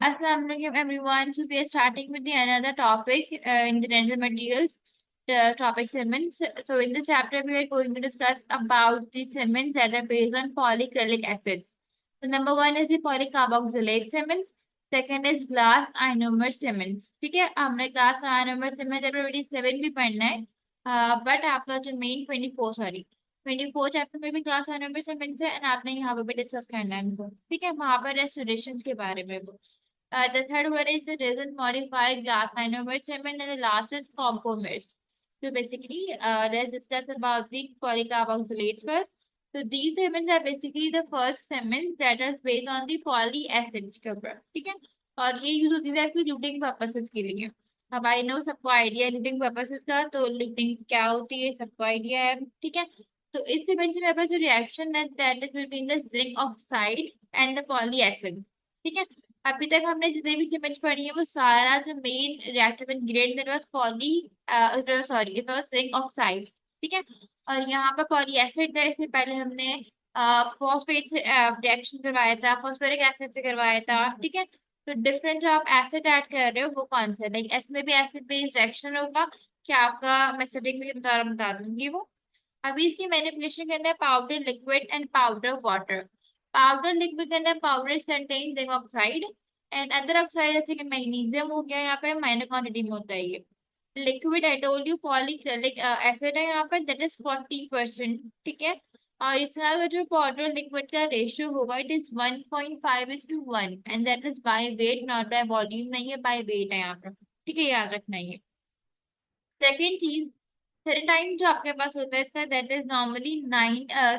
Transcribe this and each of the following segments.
Assalamualaikum everyone. So we are starting with the another topic in the dental materials, the topic cements. So in this chapter we are going to discuss about the cements that are based on polyacrylic acids. So number one is the polycarboxylate cements. Second is glass ionomer cements. ठीक है, हमने glass ionomer cement already 7 भी पढ़ना है, but आपका जो main 24 sorry 24 chapter में भी क्लास नंबर सेवन से एंड आपने यहाँ पे भी डिस्कस करना है इनको। ठीक है, वहां पर रेस्टोरेशन के बारे में वो। The third one is the resin modified glass ionomer cement, and the last is compomers. So basically, let's discuss about the polycarboxylates first. So these cements are basically the first cements that are based on the polyacids के ऊपर, ठीक है। और ये use होती है आपकी लुटिंग purposes के लिए। अब आई नो सबको आइडिया लुटिंग पर्पसेस का, तो लुटिंग क्या होती है सबको आइडिया है, ठीक है। तो इस सीमेंट से मेरे पास जो रिएक्शन है that is between the zinc oxide and the polyacid, ठीक है। अभी तक हमने जितने भी सीमेंट्स पढ़ी है वो सारा जो मेन रिएक्टिव इंग्रेडिएंट मेरे पास sorry it was zinc oxide, ठीक है। और यहाँ पर पॉलीएसिड है, इससे पहले हमने फॉस्फेट से रिएक्शन करवाया था, फॉस्फोरिक एसिड से करवाया था, ठीक है। तो डिफरेंट जो आप एसिड ऐड कर रहे हो वो कौन सा है, लाइक इसमें भी एसिड बेस्ड रिएक्शन होगा क्या आपका, मैं सेटिंग में बता दूंगी वो। अभी इसकी मैनिपुलेशन के अंदर powder liquid and powder water. Powder liquid के अंदर powder is contain zinc oxide and other oxide जैसे कि मैग्नीशियम हो गया, यहाँ पे माइनर क्वांटिटी में होता है ये। Liquid I told you polyacrylic acid है यहाँ पर, दैट इज 40%, ठीक है। और इसका जो पाउडर लिक्विड का रेशियो होगा it is 1.5:1 and that is by weight not by volume, नहीं है बाय वेट है यहाँ पर, ठीक है, याद रखना है ये। सेकेंड चीज, थ्री टाइम जो आपके पास होता है इसका that is normally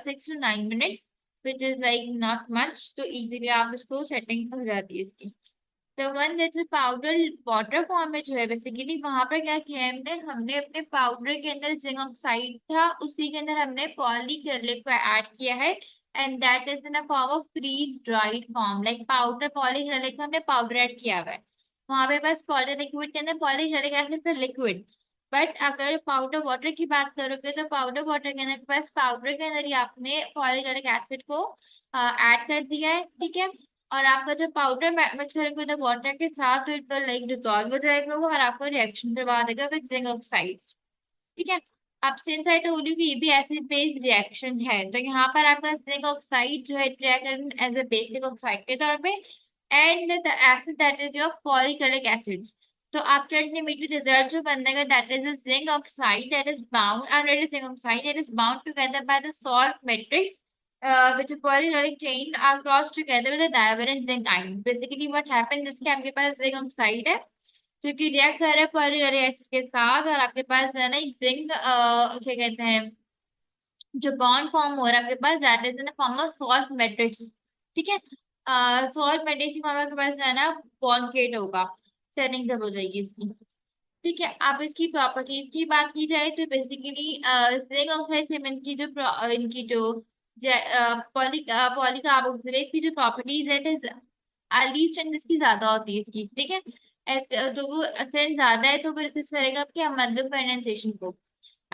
6 to 9 minutes, which is like not much, तो इजीली आप इसको सेटिंग हो जाती है इसकी। The one that is powder water form में जो है बेसिकली वहां पर क्या किया है हमने हमने अपने पाउडर के अंदर जिंक ऑक्साइड था उसी के अंदर हमने पॉलीक्रिलिक को ऐड किया है and that is in a form of freeze dried form, like powder polyacrylic का हमने पाउडर ऐड किया हुआ है वहां पे, बस पॉली लिक्विड के अंदर पॉलीक्रिलिक एसिड फिर लिक्विड। बट अगर पाउडर वाटर की बात करोगे तो पाउडर वाटर के अंदर बस पाउडर के अंदर ही आपने पॉलीक्रिलिक एसिड को ऐड कर दिया है, ठीक है। और आपका जो पाउडर मिक्स करेंगे विद वाटर के साथ तो इट लाइक डिसॉल्व हो जाएगा वो और आपको रिएक्शन करवा देगा विद जिंक ऑक्साइड्स, ठीक है। अब सिंस आई टोल्ड यू कि ये भी एसिड बेस्ड रिएक्शन है तो यहाँ पर आपका जिंक ऑक्साइड जो है react as a basic oxide के तौर पे and the acid that is your polyacrylic acid. तो आपके अल्टीमेटली रिजल्ट जो बनेगा that is a zinc oxide that is bound unrated zinc oxide that is bound together by the salt matrix, which is polychloric chain are crossed together with a divalent zinc ion. Basically what happens जिसके आपके पास zinc oxide है जो कि react कर रहा है पॉलीक्लोरिक acid के साथ और आपके पास है ना एक जिंक क्या कहते हैं जो बॉन्ड फॉर्म हो रहा है आपके पास that is in form of salt matrix, ठीक है। सॉल्ट मैट्रिक्स फॉर्म आपके पास है ना बॉन्ड केट होगा, सेटिंग जब हो जाएगी इसकी, ठीक है। अब इसकी प्रॉपर्टीज की बात की जाए तो बेसिकली जिंक ऑक्साइड सीमेंट की जो इनकी जो पॉलीकार्बोक्सिलेट की जो प्रॉपर्टीज है अर्ली स्ट्रेंथ इसकी ज्यादा होती है इसकी, ठीक है। तो वो स्ट्रेंथ ज्यादा है तो फिर इससे करेगा आपके मध्यम कंडेंसेशन को।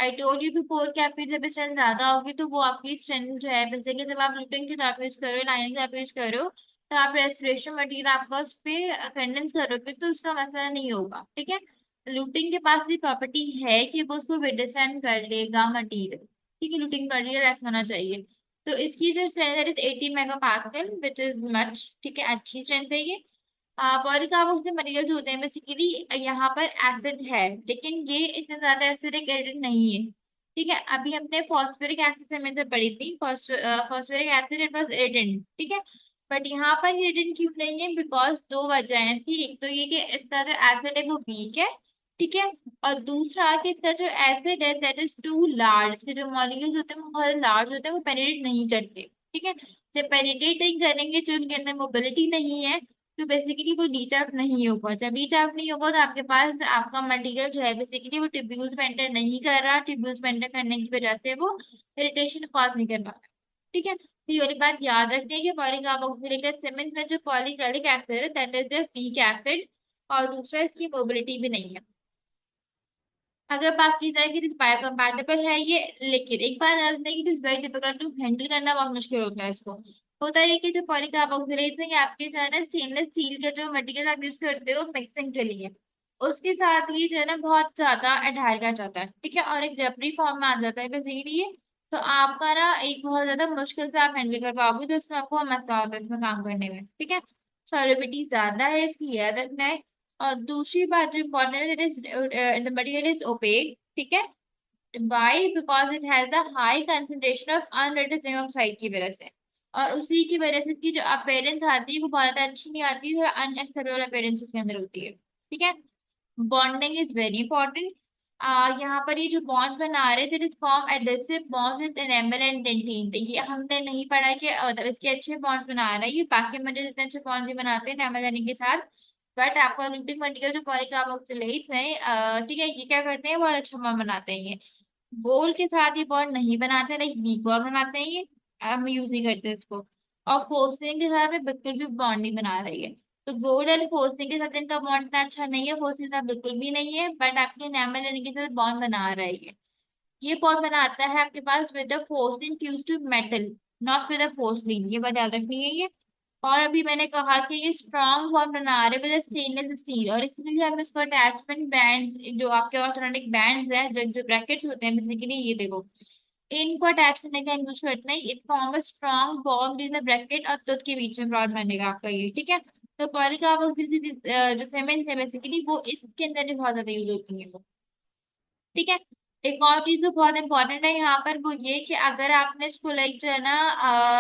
आई टोल्ड यू बिफोर कि आपकी जब स्ट्रेंथ ज्यादा होगी तो वो आपकी स्ट्रेंथ जो है बेसिकली जब आप लुटिंग की तरफ यूज करो लाइनिंग की तरफ यूज करो तो आप रेस्टोरेशन मटेरियल आपका उस पर कंडेंस करोगे तो उसका मसला नहीं होगा, ठीक है। लुटिंग के पास भी प्रॉपर्टी है कि वो उसको विथस्टैंड कर लेगा मटेरियल, ठीक है, लुटिंग मटेरियल ऐसा होना चाहिए। तो इसकी जो strength is 80 mega pascal which is much, ठीक है, अच्छी स्ट्रेंथ है ये। पॉलीकार्बोक्सिल मटेरियल जो होते हैं बेसिकली यहाँ पर एसिड है लेकिन ये इतना ज्यादा एसिडिक एसिड नहीं है, ठीक है। अभी हमने फॉस्फोरिक एसिड से मैंने पढ़ी थी phosphoric acid it was irritant, ठीक है। बट यहाँ पर इरिटेंट क्यों नहीं है, बिकॉज दो वजह है इसकी, एक तो ये कि इसका जो एसिड है वो वीक है, ठीक है। और दूसरा कि इसका जो एसिड है दैट इज टू लार्ज, इसके जो मॉलिक्यूल्स होते हैं वो बहुत लार्ज होते हैं, वो पेनिट्रेट नहीं करते, ठीक है। जब पेनिट्रेट नहीं करेंगे जो उनके अंदर मोबिलिटी नहीं है तो बेसिकली वो रीच आउट नहीं होगा, जब रीच आउट नहीं होगा तो आपके पास आपका मटेरियल जो है बेसिकली वो ट्यूब्यूल्स में एंटर नहीं कर रहा, ट्यूब्यूल्स में एंटर करने की वजह से वो इरिटेशन कॉज नहीं कर पा रहा, ठीक है। तो ये वाली बात याद रखनी है कि पॉलीकार्बोक्सिलिक सीमेंट में जो पॉलीक्रिलिक एसिड है that is the weak acid और दूसरा इसकी मोबिलिटी भी नहीं है। अगर बात की जाए कि बायोकम्पैटिबल है ये, लेकिन एक बात याद रखना है कि it is very difficult to handle करना बहुत मुश्किल होता है इसको। होता है कि जो पॉलीकार्बोक्सिलेट्स है ये आपके जो है ना स्टेनलेस स्टील के जो मटेरियल आप यूज करते हो मिक्सिंग के लिए, उसके साथ ही जो है ना बहुत ज्यादा अडहार कर जाता है, ठीक है, और एक रबड़ी फॉर्म में आ जाता है बेसिकली ये। तो आपका ना एक बहुत ज्यादा मुश्किल से आप हैंडल कर पाओगे, तो इसमें आपको मसला होता है इसमें काम करने में, ठीक है। सॉलिबिलिटी ज्यादा है इसकी याद रखना है। और दूसरी बात जो इम्पोर्टेंट है, द मटेरियल इज ओपेक, ठीक है। Why because it has a high concentration of unrated zinc oxide की वजह से, और उसी की वजह से इसकी जो अपेयरेंस आती है वो बहुत ज्यादा अच्छी नहीं आती है, अनएक्सेप्टेबल अपेयरेंस उसके अंदर होती है, ठीक है। Bonding is very important. यहाँ पर ये जो बॉन्ड बना रहे थे is form adhesive bond with enamel and dentin, तो ये हमने नहीं पढ़ा कि मतलब इसके अच्छे बॉन्ड बना रहा है ये, बाकी मटेरियल इतने अच्छे बॉन्ड ही बनाते हैं एनेमल एंड के साथ। बट आपका लूटिंग मटेरियल जो पॉलीकार्बोक्सिलेट्स है, ठीक है, ये क्या करते हैं बहुत अच्छा बॉन्ड बनाते हैं ये। गोल के साथ ये बॉन्ड नहीं बनाते, लाइक वीक बॉन्ड बनाते हैं ये, हम यूज नहीं करते इसको। और फोर्सिंग के साथ में बिल्कुल भी बॉन्ड नहीं बना रही है। तो गोल्ड एंड फोर्सिंग के साथ इनका बॉन्ड इतना अच्छा नहीं है, फोर्सिंग का बिल्कुल भी नहीं है, बट आपके एनामल के साथ बॉन्ड बना रहा है ये बॉन्ड बनाता है आपके पास with the porcelain fused to metal, not with the porcelain, ये बात याद रखनी है ये। और अभी मैंने कहा कि ये स्ट्रॉन्ग बॉन्ड बना रहे विद स्टेनलेस स्टील, और इसलिए हम इसको अटैचमेंट बैंड्स जो आपके ऑर्थोनेटिक बैंड्स हैं, जो जो ब्रैकेट्स होते हैं बेसिकली, ये देखो इनको अटैच करने का यूज करते हैं। It form a strong bond in the bracket और तुद के बीच में बॉन्ड बनेगा आपका ये, ठीक है। तो पॉलीकार्बोक्सिलेट जो सीमेंट है बेसिकली वो इसके अंदर भी बहुत ज्यादा यूज होती है वो, ठीक है। एक और चीज जो बहुत इंपॉर्टेंट है यहाँ पर वो ये कि अगर आपने इसको लाइक जो है ना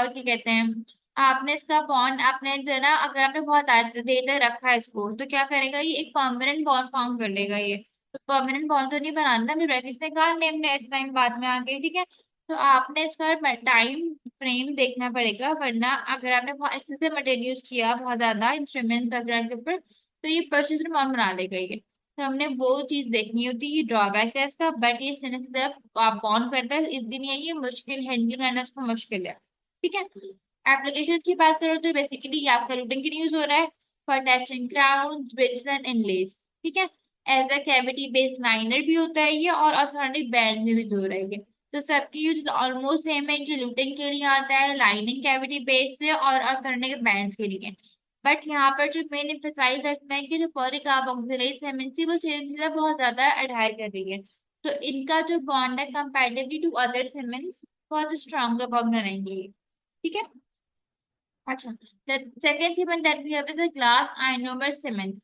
क्या कहते हैं, आपने इसका बॉन्ड आपने जो है ना अगर आपने बहुत देर तक रखा है इसको, तो क्या करेगा ये एक परमानेंट बॉन्ड फॉर्म कर लेगा ये। तो परमानेंट बॉन्ड तो नहीं बनाना, हमने ब्रैकेट से कहा नेम टाइम बाद में आके, ठीक है। तो आपने इसका टाइम फ्रेम देखना पड़ेगा, वरना अगर आपने बहुत अच्छे से मटेरियल यूज किया बहुत ज्यादा इंस्ट्रूमेंट वगैरह के ऊपर, तो ये परसिस्टेंट बॉन्ड बना लेगा ये। तो हमने वो चीज देखनी होती है, ये ड्रॉबैक है इसका, बट ये सेंस जब आप बॉन्ड करता है इस दिन ये मुश्किल हैंडल करना इसको मुश्किल है, ठीक है। एप्लीकेशन की बात करो तो बेसिकली ये आपका रूटिंग के लिए यूज हो रहा है for attaching crowns bridge and inlays, ठीक है। As a cavity based liner भी होता है ये, और अल्टरनेटिव बैंड में भी यूज हो रहा है ये। तो सबकी यूज ऑलमोस्ट सेम है कि लूटिंग के लिए आता है, लाइनिंग कैविटी बेस से, और अल्टरनेटिव बैंड्स के लिए। बट यहाँ पर जो मेन एम्फेसाइज रखना है कि जो पॉलीकार्बोक्सिलेट्स एमएनसी वो चेन से बहुत ज्यादा एडहायर कर रही है, तो इनका जो बॉन्ड है कंपैरेटिवली टू अदर सीमेंट्स बहुत स्ट्रॉन्गर बॉन्ड बनाएंगे ये, ठीक है। अच्छा, the second cement that we have is the glass ionomer cements.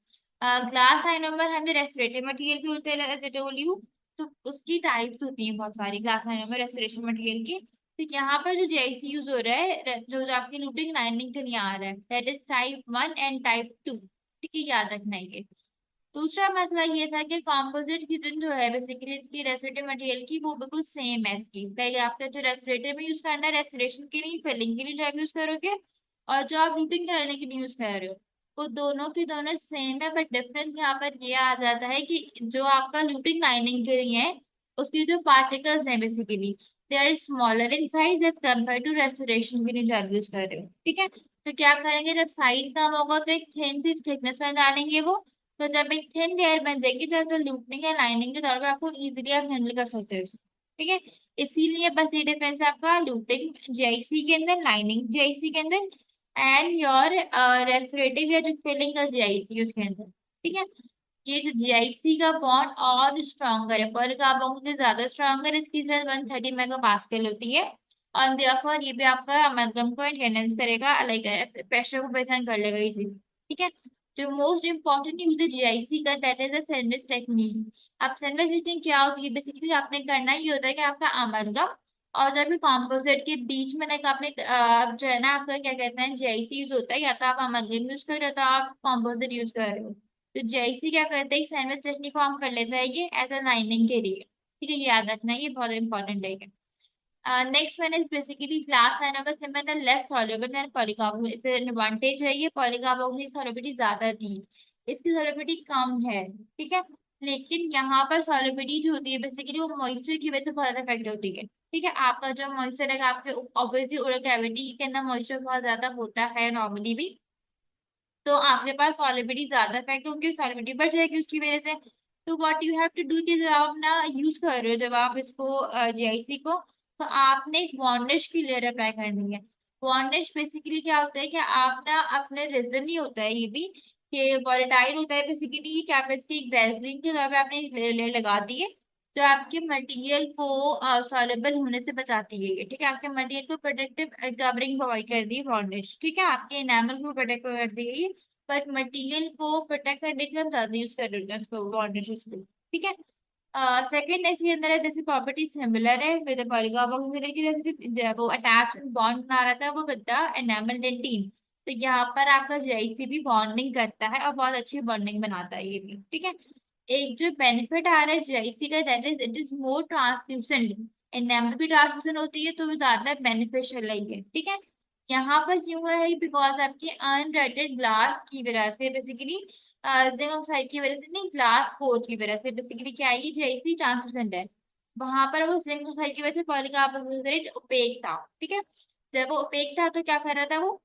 Glass ionomer हमें रेस्पिरेटिव मटेरियल भी होते हैं एज आई टोल्ड यू। तो उसकी टाइप्स होती हैं बहुत सारी ग्लास आइनोमर रेस्पिरेशन मटेरियल की। तो यहाँ पर जो जेआईसी यूज हो रहा है जो आपकी लूटिंग लाइनिंग के लिए आ रहा है, that is type 1 and type 2, ठीक है, याद रखना है ये। दूसरा मसला ये था कि कॉम्पोजिट किचन जो है बेसिकली इसकी रेस्पिरेटिव मटेरियल की वो बिल्कुल सेम है इसकी, लाइक आपका जो रेस्पिरेटर में यूज करना है रेस्पिरेशन के लिए, फिलिंग के लिए जो आप यूज करोगे, और जो आप रूटिंग कराने के लिए यूज कर रहे हो, वो दोनों की दोनों सेम है। बट डिफरेंस यहाँ पर ये आ जाता है कि जो आपका लूटिंग लाइनिंग के लिए है उसकी जो पार्टिकल्स हैं basically they are smaller in size as compare to respiration के लिए जो आप यूज कर रहे हो, ठीक है। तो क्या करेंगे जब साइज कम होगा तो एक थिन सी थिकनेस में डालेंगे वो, तो जब एक थिन लेयर बन जाएगी तो ऐसा लूटने या लाइनिंग के तौर पे आपको इजीली आप हैंडल कर सकते हो इसको, ठीक है। इसीलिए बस ये डिफरेंस है आपका लूटिंग जेआईसी के अंदर, लाइनिंग जेआईसी के अंदर, एंड योर रेस्पिरेटिव या जो फिलिंग का जेआईसी उसके अंदर, ठीक है। ये जो जीआईसी का बॉन्ड और स्ट्रॉन्गर है, पर कार्बन से ज्यादा स्ट्रॉन्गर, इसकी स्ट्रेंथ 130 मेगा पास्कल होती है। और देयरफॉर ये भी आपका अमेरिकन को कंडेंस करेगा, लाइक प्रेशर को प्रेजेंट कर लेगा इजी, ठीक है। जो मोस्ट इंपॉर्टेंट यूज है जीआईसी का that is the sandwich technique. अब सैंडविच टेक्निक क्या होती है, बेसिकली आपने करना ये होता है कि आपका अमेरिकन और जब भी कॉम्पोजिट के बीच में लाइक आपने जो है ना आपका क्या कहते हैं जीआईसी यूज होता है, या तो आप अमेरिकन यूज कर रहे हो तो आप कॉम्पोजिट यूज कर रहे हो। तो जैसे क्या करते हैं सैंडविच चटनी फॉर्म कर लेता है ये एज अ लाइनिंग के लिए, ठीक है, ये याद रखना है ये बहुत इंपॉर्टेंट है। Next one is basically glass ionomer cement less soluble than polycarbonate, इससे एडवांटेज है ये पॉलीकार्बोनेट की सॉल्युबिलिटी ज्यादा थी, इसकी सॉल्युबिलिटी कम है, ठीक है। लेकिन यहाँ पर सॉल्युबिलिटी जो होती है बेसिकली वो मॉइस्चर की वजह से बहुत ज्यादा इफेक्ट होती है, ठीक है। आपका जो मॉइस्चर है आपके ऑब्वियसली ओरल कैविटी के अंदर मॉइस्चर बहुत ज्यादा होता है नॉर्मली भी, तो आपके पास सॉलिबिलिटी ज्यादा इफेक्ट होगी, सॉलिबिलिटी बढ़ जाएगी उसकी वजह से। तो what you have to do कि जब आप अपना यूज कर रहे हो जब आप इसको जीआईसी को, तो आपने एक वार्निश की लेयर अप्लाई करनी है। वार्निश बेसिकली क्या होता है कि आप ना अपने रेजन ही होता है ये भी, कि वॉलेटाइल होता है बेसिकली, कि आप इसकी वैसलीन के तौर पे आपने लगा दी है, जो आपके मटेरियल को सॉलेबल होने से बचाती है ये, ठीक है, आपके मटेरियल को प्रोटेक्टिव कवरिंग प्रोवाइड कर दी है वार्निश, ठीक है, आपके एनामल को प्रोटेक्ट कर दी है, बट मटेरियल को प्रोटेक्ट करने के लिए हम ज्यादा यूज कर रहे हैं उसको, वार्निश उसको, ठीक है। सेकंड इसके अंदर है, जैसे प्रॉपर्टी सिमिलर है विद पॉलीकार्बोक्सिलेट की, जैसे वो अटैचमेंट बॉन्ड बना रहा था वो विद द एनामल डेंटिन, तो यहाँ पर आपका जेआईसी भी बॉन्डिंग करता है और बहुत अच्छी बॉन्डिंग बनाता है ये भी, ठीक है। एक जो बेनिफिट आ रहा है जेआईसी का, that is it is more translucent, enamel भी ट्रांसल्यूसेंट होती है तो वो ज्यादा बेनिफिशियल है ये, ठीक है। यहाँ पर क्यों है, बिकॉज आपके अनरेटेड ग्लास की वजह से बेसिकली, जिंक ऑक्साइड की वजह से नहीं, ग्लास कोर की वजह से बेसिकली क्या है, ये जैसी ट्रांसलूसेंट है, वहां पर वो जिंक ऑक्साइड की वजह से पॉलीकार्बोनेट ओपेक था, ठीक है। जब वो ओपेक था तो क्या कर रहा था वो,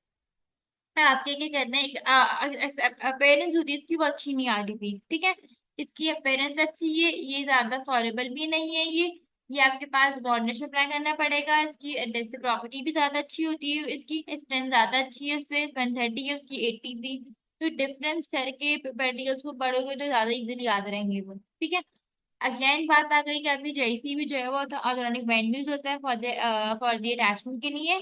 आपके क्या कहते हैं, एक अपेयरेंस होती है इसकी, वो अच्छी नहीं आ रही थी, ठीक है। इसकी अपेयरेंस अच्छी है, ये ज्यादा सॉलेबल भी नहीं है ये आपके पास वार्निश अप्लाई करना पड़ेगा, इसकी एडेसिव प्रॉपर्टी भी ज्यादा अच्छी होती है, इसकी स्ट्रेंथ ज्यादा अच्छी है, उससे 130 है, उसकी 80 थी, तो डिफरेंस करके पार्टिकल्स को पढ़ोगे तो ज्यादा इजीली याद रहेंगे वो, ठीक है। अगेन बात आ गई कि अभी जैसी भी जो है वो ऑर्गेनिक बैंड यूज होता है फॉर द अटैचमेंट के लिए,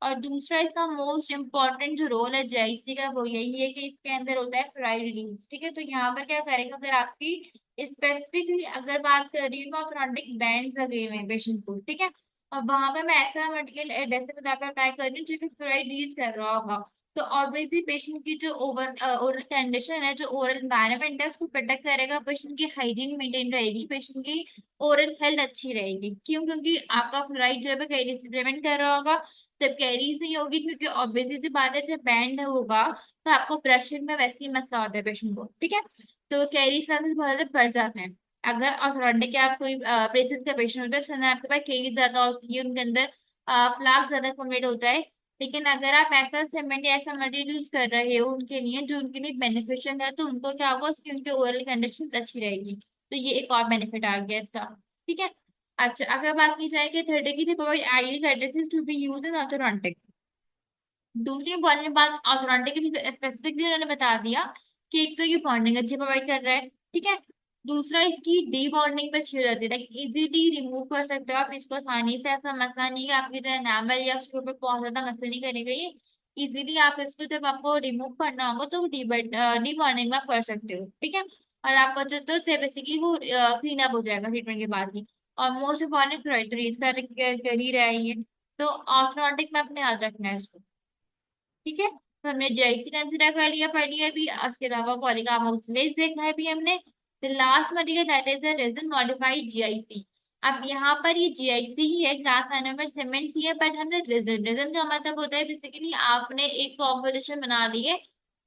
और दूसरा इसका मोस्ट इम्पॉर्टेंट जो रोल है जेआईसी का वो यही है कि इसके अंदर होता है फ्लोराइड रिलीज, ठीक है। तो यहाँ पर क्या करेगा, अगर आपकी स्पेसिफिकली अगर बात कर रही हूँ, ऑर्थोडोंटिक बैंड्स लगे हुए हैं पेशेंट को, ठीक है, और वहां पर मैं ऐसा मटेरियल जैसे बता पे अप्लाई कर रही हूँ जो कि फ्लोराइड रिलीज कर रहा होगा, तो ऑब्वियसली पेशेंट की जो ओरल कंडीशन है, जो ओरल एनवायरनमेंट है उसको प्रोटेक्ट करेगा, पेशेंट की हाइजीन मेंटेन रहेगी, पेशेंट की ओरल हेल्थ अच्छी रहेगी, क्यों, क्योंकि आपका फ्लोराइड जो है कैरी से प्रिवेंट कर रहा होगा, जब कैरी से ही होगी, क्योंकि ऑब्वियसली सी बात है जब बैंड होगा तो आपको ब्रशिंग में वैसे ही मसला होता है पेशेंट को, ठीक है, तो कैरी चांसेस बहुत ज्यादा बढ़ जाते हैं। अगर ऑर्थोडोंटिक के आप कोई ब्रेसेस का पेशेंट होता है उसके अंदर आपके पास कैरी ज्यादा होती है, उनके अंदर प्लाक ज्यादा फॉर्मेट होता है, लेकिन अगर आप ऐसा सीमेंट या ऐसा मटेरियल यूज कर रहे हो उनके लिए जो उनके लिए बेनिफिशियल है, तो उनको क्या होगा, उसकी उनके ओरल कंडीशन अच्छी रहेगी, तो ये एक और बेनिफिट आ गया इसका, ठीक है। अच्छा, अगर बात की जाए कि थर्ड की provide ideal conditions to be used in orthodontic, दूसरी इंपॉर्टेंट बात ऑर्थोडोंटिक की स्पेसिफिकली उन्होंने बता दिया कि एक तो ये बॉन्डिंग अच्छी प्रोवाइड कर रहा है, ठीक है, दूसरा इसकी डी बॉन्डिंग पे अच्छी हो जाती है, लाइक इजीली रिमूव कर सकते हो आप इसको आसानी से, ऐसा मसला नहीं है कि आपकी जो एनामल या उसके ऊपर बहुत ज्यादा मसला नहीं करेगा ये, इजीली आप इसको जब आपको रिमूव करना होगा तो डी बॉन्डिंग में आप कर सकते हो, ठीक है, और आपका जो तो बेसिकली वो क्लीन अप हो जाएगा ट्रीटमेंट के बाद ही, और मोस्ट इम्पॉर्टेंट क्राइटेरिया इसका कर ही रहा है ये, तो ऑर्थोडोंटिक में अपने याद रखना है इसको, ठीक है। तो हमने जेआईसी कंसिडर कर लिया, पढ़ लिया भी, उसके अलावा पॉलीकार्बोक्सिलेज देखा है भी हमने, the last material that is the resin modified GIC. अब यहाँ पर ये जीआईसी ही है, ग्लास आइनोमर सीमेंट ही है, बट हमने रेजिन, रेजिन का मतलब होता है बेसिकली आपने एक कॉम्पोजिशन बना ली है,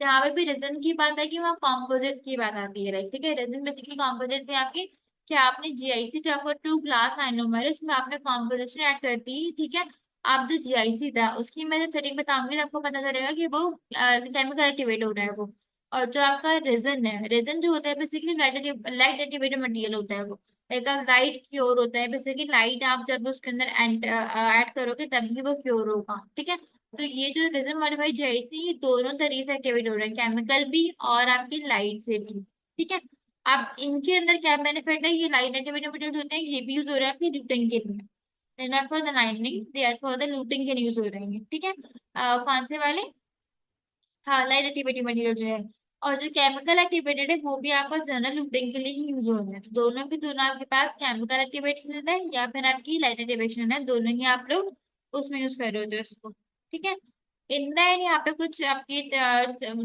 जहाँ पे भी रेजिन की बात है कि वहाँ कॉम्पोजिट्स की बात आती है, राइट, ठीक है, रेजिन बेसिकली कॉम्पोजिट्स है आपकी, कि आपने जीआईसी जो आपका टू ग्लास आइनोमर है उसमें आपने कॉम्पोजिशन ऐड कर दी, ठीक है। आप जो जीआईसी था उसकी मैं जो सेटिंग बताऊंगी तो आपको पता चलेगा कि वो केमिकल एक्टिवेट हो रहा है वो, और जो आपका रेजन है, रेजन जो होता है बेसिकली लाइट एक्टिवेटेड मटेरियल होता है वो, एक लाइट क्योर होता है बेसिकली, लाइट आप जब उसके अंदर ऐड करोगे तभी वो क्योर होगा, ठीक है। तो ये जो रेजन मॉडिफाइड जीआईसी, ये दोनों तरीके से एक्टिवेट हो रहे हैं, केमिकल भी और आपकी लाइट से भी, ठीक है। अब इनके अंदर क्या बेनिफिट है, ये लाइट एक्टिवेटेड मटेरियल होते हैं, ये भी यूज हो रहा है आपकी रिटर्न के लिए, not for the lining, they are for the luting के यूज हो रहे हैं, ठीक है। कौन से वाले, हाँ, लाइट एक्टिवेटेड मटेरियल जो है, और जो केमिकल एक्टिवेटेड है वो भी आपका जनरल लूटिंग के लिए ही यूज हो रहे हैं, तो दोनों के दोनों आपके पास केमिकल एक्टिवेशन है या फिर आपकी लाइट एक्टिवेशन है, दोनों ही आप लोग उसमें यूज कर रहे होते हो इसको, ठीक है। इन द एंड यहाँ पे कुछ आपकी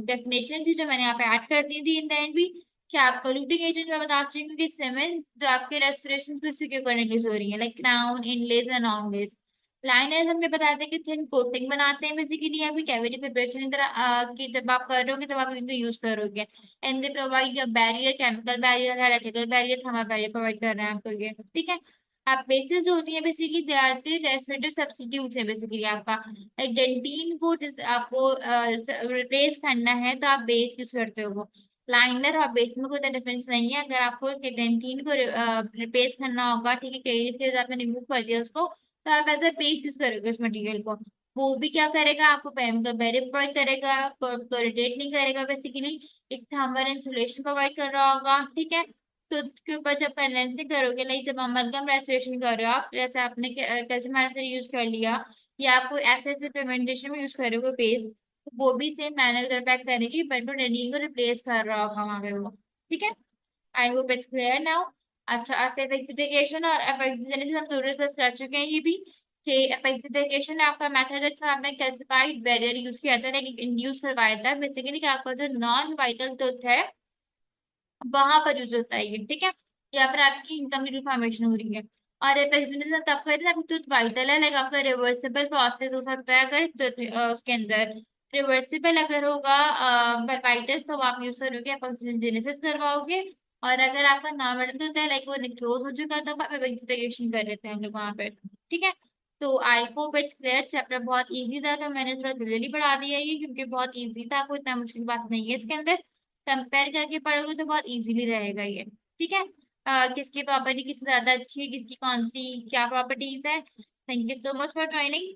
डेफिनेशन थी जो मैंने यहाँ पे ऐड कर दी थी इन द एंड भी, कि आप पोल्यूटिंग एजेंट में बता चुकी हूँ कि सीमेंट जो आपके रेस्टोरेशन को सिक्योर करने के लिए यूज हो रही है, लाइक क्राउन, इनलेज एंड ऑनलेज, लाइनर्स हमने बताया था कि थिन कोटिंग बनाते हैं बेसिकली, या फिर कैविटी प्रिपरेशन की तरह कि जब आप कर रहे होगे तब आप इनको यूज करोगे, and they provide barrier, chemical barrier है, electrical barrier, thermal barrier provide कर रहे हैं आपको ये, ठीक है। आप बेसिस जो होती है basically they are the respiratory substitutes है बेसिकली आपका, डेंटीन को आपको रिप्लेस करना है तो आप बेस यूज करते हो, लाइनर और बेस में कोई डिफरेंस नहीं है, अगर आपको डेंटीन को रिप्लेस करना होगा, ठीक है, कई इसके आपने रिमूव कर दिया उसको, तो आप एज ए पेस्ट यूज करोगे उस मटेरियल को, वो भी क्या करेगा, आपको मतलब वेरीफाई करेगा, कोरिलेट नहीं करेगा बेसिकली। एक थर्मल इंसुलेशन प्रोवाइड कर रहा होगा, ठीक है। तो उसके ऊपर जब कंडेंसिंग करोगे, लाइक जब अमलगम रेस्टोरेशन कर रहे हो आप, जैसे आपने कैल्शियम हाइड्रोक्साइड यूज कर लिया, या आपको ऐसे ऐसे पिगमेंटेशन में यूज करोगे पेस्ट, तो वो भी सेम मैनर कर पैक करेगी, बेंटोडेनिन को रिप्लेस कर रहा होगा वहां पे वो, ठीक है। I hope it's clear now. अच्छा, एपेक्सिफिकेशन और एपेक्सिजेनेसिस हम दोनों डिस्कस कर चुके हैं ये भी, कि एपेक्सिफिकेशन आपका मेथड है जिसमें आपने कैल्सिफाइड बैरियर यूज किया था, लाइक इंड्यूस करवाया था बेसिकली, कि आपका जो नॉन वाइटल टूथ है वहां पर यूज होता है ये, ठीक है। या फिर आपकी इनकम्प्लीट फॉर्मेशन हो रही है। और एपेक्सिजेनेसिस तब करते हैं जब टूथ वाइटल है, लाइक आपका रिवर्सिबल प्रोसेस हो सकता है अगर उसके अंदर रिवर्सिबल अगर होगा बर्बाइटिस, तो आप यूज करोगे एपेक्सिजेनेसिस करवाओगे। और अगर आपका नॉन वाइटल टूथ है, लाइक वो निक्रोज हो चुका है, तो आप एपेक्सिफिकेशन कर लेते हैं हम लोग वहां पे, ठीक है। तो I hope it's clear. Chapter बहुत इजी था, तो मैंने थोड़ा जल्दी पढ़ा दिया ये, क्योंकि बहुत इजी था, कोई इतना मुश्किल बात नहीं है इसके अंदर। कंपेयर करके पढ़ोगे तो बहुत इजीली रहेगा ये, ठीक है। किसकी प्रॉपर्टी किससे ज्यादा अच्छी है, किसकी कौन सी क्या प्रॉपर्टीज है। Thank you so much for joining.